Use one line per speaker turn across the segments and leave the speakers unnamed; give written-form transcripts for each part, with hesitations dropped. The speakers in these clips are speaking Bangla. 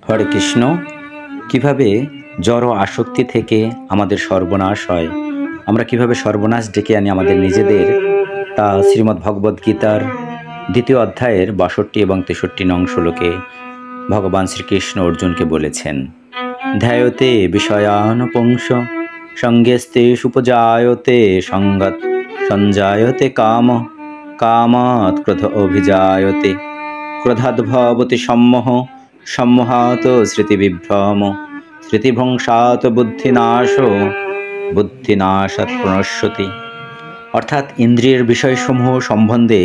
হরে কৃষ্ণ। কিভাবে জড় আসক্তি থেকে আমাদের সর্বনাশ হয়, আমরা কিভাবে সর্বনাশ ডেকে আনি আমাদের নিজেদের, তা শ্রীমদ্ ভগবদ্ গীতার 2য় অধ্যায়ের 62 এবং 63 নং শ্লোকে ভগবান শ্রীকৃষ্ণ অর্জুনকে বলেছেন, ধ্যায়তে বিষয়ান পুংস সঙ্গেস্তে সুপজায়তে সঙ্গত সঞ্জায়তে কাম কামাৎ ক্রোধ অভিজায়তে ক্রোধাৎ ভবতি সম্মোহ সম্মোহাৎ স্মৃতিবিভ্রম স্মৃতিভ্রংশাৎ বুদ্ধিনাশ বুদ্ধিনাশাৎ প্রণশ্যতি। অর্থাৎ ইন্দ্রিয়ের বিষয়সমূহ সম্বন্ধে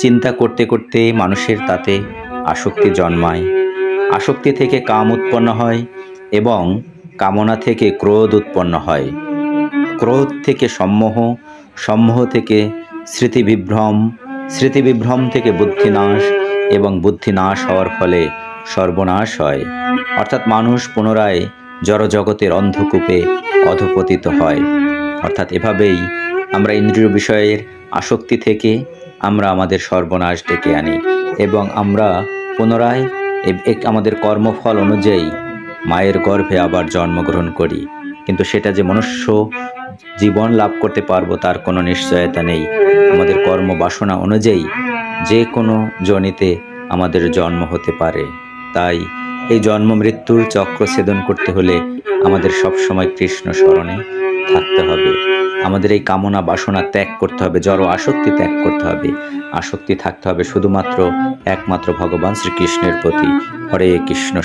চিন্তা করতে করতে মানুষের তাতে আসক্তি জন্মায়। আসক্তি থেকে কাম উৎপন্ন হয় এবং কামনা থেকে ক্রোধ উৎপন্ন হয়। ক্রোধ থেকে সম্মোহ, সম্মোহ থেকে স্মৃতিবিভ্রম, স্মৃতিবিভ্রম থেকে বুদ্ধিনাশ এবং বুদ্ধিনাশ হওয়ার ফলে সর্বনাশ হয়। অর্থাৎ মানুষ পুনরায় জড়জগতের অন্ধকূপে অধপতিত হয়। অর্থাৎ এভাবেই আমরা ইন্দ্রিয় বিষয়ের আসক্তি থেকে আমরা আমাদের সর্বনাশ ডেকে আনি এবং আমরা পুনরায় আমাদের কর্মফল অনুযায়ী মায়ের গর্ভে আবার জন্মগ্রহণ করি। কিন্তু সেটা যে মনুষ্য জীবন লাভ করতে পারবো তার কোনো নিশ্চয়তা নেই। আমাদের কর্ম বাসনা অনুযায়ী যে কোনো জনিতে আমাদের জন্ম হতে পারে। তাই এই জন্ম মৃত্যুর চক্র ছেদন করতে হলে আমাদের সবসময় কৃষ্ণ স্মরণে থাকতে হবে। আমাদের এই কামনা বাসনা ত্যাগ করতে হবে, জড় আসক্তি ত্যাগ করতে হবে। আসক্তি থাকতে হবে শুধুমাত্র একমাত্র ভগবান শ্রীকৃষ্ণের প্রতি। হরে কৃষ্ণ।